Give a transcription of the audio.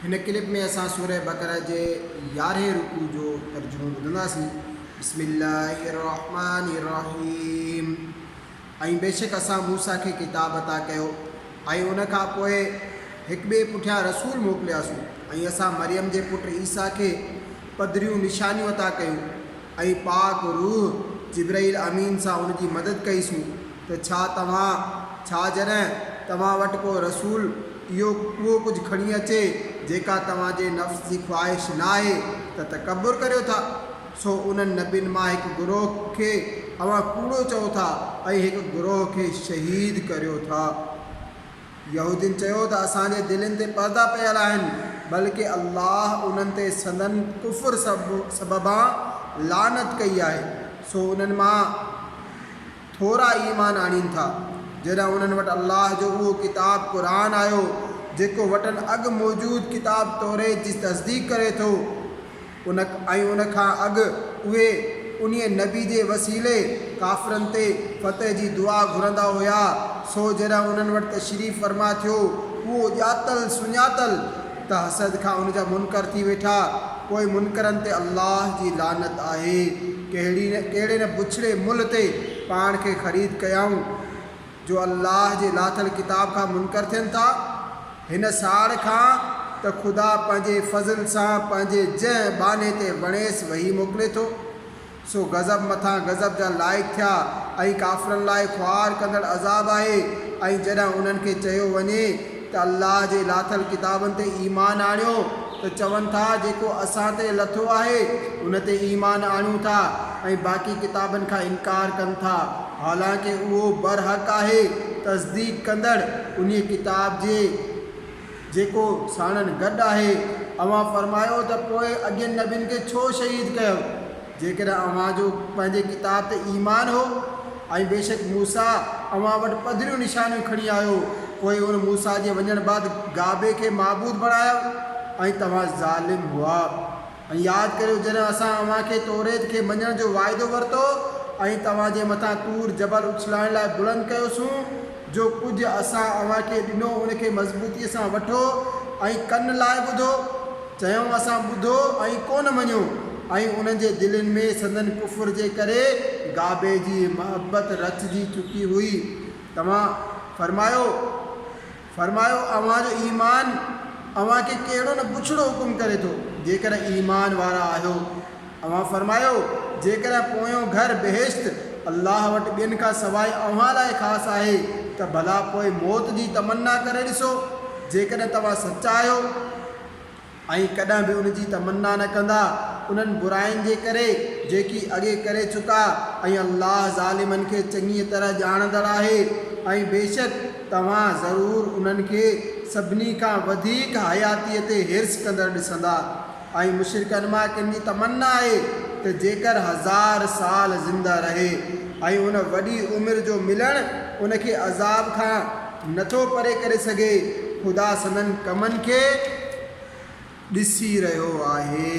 इन क्लिप में असां सूरह बकरा जे 11 रुकू जो तर्जुमो ॿुधंदासीं। बिस्मिल्लाहिर्रहमानिर्रहीम। ऐं बेशक असां मूसा खे किताब अता कयो ऐं उन खां पोइ हिकु ॿिए पुठियां रसूल मोकिलियासीं ऐं असां मरियम जे पुटु ईसा खे पधरियूं निशानियूं अता कयूं ऐं पाक रूह जिब्राइल अमीन सां उन जी मदद कईसूं त छा जॾहिं तव्हां वटि को रसूल उहो कुझु खणी अचे जेका तव्हांजे नफ़्स जी ख़्वाहिश न आहे त तकबुर करियो था। सो उन्हनि नबियुनि मां हिकु गुरोह खे अवां कूड़ो चओ था ऐं हिकु गुरोह खे शहीद करियो था। यहूदियुनि चयो त असांजे दिलनि ते पर्दा पियल आहिनि, बल्कि अल्लाह उन्हनि ते संदन कुफ़ुर सबबा लानत कई आहे। सो उन्हनि मां थोरा ईमान आणीनि था जॾहिं उन्हनि वटि अल्लाह जो उहो किताब क़ुरान आयो जेको वटनि अॻु मौजूदु किताब तौरेत जी तस्दीक करे थो। उन खां अॻु उहे उन नबी जे वसीले काफ़िरनि ते फ़तह जी दुआ घुरंदा हुया। सो जॾहिं उन्हनि वटि तशरीफ़ फरमा थियो उहो ॼातल सुञातल त हसद खां उनजा मुनकर थी वेठा। पोइ मुनकरनि ते अल्लाह जी लानत आहे। कहिड़े न बुछड़े मुल्ह ते पाण खे ख़रीद कयाऊं जो अल्लाह जे लाथल किताब खां मुनकर थियनि था। हिन साड़ खां त ख़ुदा पंहिंजे फज़ल सां पंहिंजे जंहिं बाने ते वणेसि वही मोकिले थो। सो गज़ब मथां गज़ब जा लाइक़ थिया ऐं काफ़िरनि लाइ ख़्वार कंदड़ अज़ाब आहे। ऐं जॾहिं उन्हनि खे चयो वञे त अल्लाह जे लाथल किताबनि ते ईमान आणियो त चवनि था जेको असां ते लथो आहे उन ते ईमान आणियूं था ऐं बाक़ी किताबनि खां इनकार कनि था, हालांकि उहो बरहक़ आहे तस्दीक कंदड़ उन किताब जे जेको साणनि गॾु आहे। अवां फरमायो त पोइ अॻियनि नबियुनि खे छो शहीद कयो जेकॾहिं अव्हां जो पंहिंजे किताब ते ईमान हो। ऐं बेशक मूसा अव्हां वटि पधरियूं निशानियूं खणी आयो। पोइ उन मूसा जे वञण बाद गाबे खे माबूद बणायो ऐं तव्हां ज़ालिम हुआ। ऐं यादि करियो जॾहिं असां अव्हां खे तौरेत खे मञण जो वाइदो वरितो ऐं तव्हांजे मथां तूर जबल उछलाइण लाइ बुलंद कयोसीं। जो कुझु असां अव्हां खे ॾिनो उनखे मज़बूतीअ सां वठो ऐं कन लाइ ॿुधो। चयूं असां ॿुधो ऐं कोन मञियो ऐं उन्हनि जे दिलनि में संदन कुफ़ुर जे करे गाबे जी महबत रचिजी चुकी हुई। तव्हां फरमायो अव्हां जो ईमान अव्हां खे कहिड़ो न बुछड़ो हुकुम करे थो जेकॾहिं ईमान वारा आहियो। अव्हां फरमायो जेकॾहिं पोयों घर बेहिश्त अल्लाह वटि ॿियनि खां सवाइ अव्हां लाइ ख़ासि आहे त भला पोइ मौत जी तमन्ना करे ॾिसो जेकॾहिं तव्हां सचा आहियो। ऐं कॾहिं बि उन जी तमन्ना न कंदा उन्हनि बुराइनि जे करे जेकी अॻे करे चुका ऐं अल्लाह ज़ालिमनि खे चङी तरह ॼाणंदड़ आहे। ऐं बेशक तव्हां ज़रूरु उन्हनि खे सभिनी खां वधीक हयातीअ ते हिर्स कंदड़ ॾिसंदा। ऐं मुशरिकनि मां किन जी तमन्ना आहे त जेकर 1000 साल ज़िंदा रहे ऐं उन वॾी उमिरि जो मिलणु उनखे अज़ाब खां नथो परे करे सघे। ख़ुदा संदन कमनि खे ॾिसी रहियो आहे।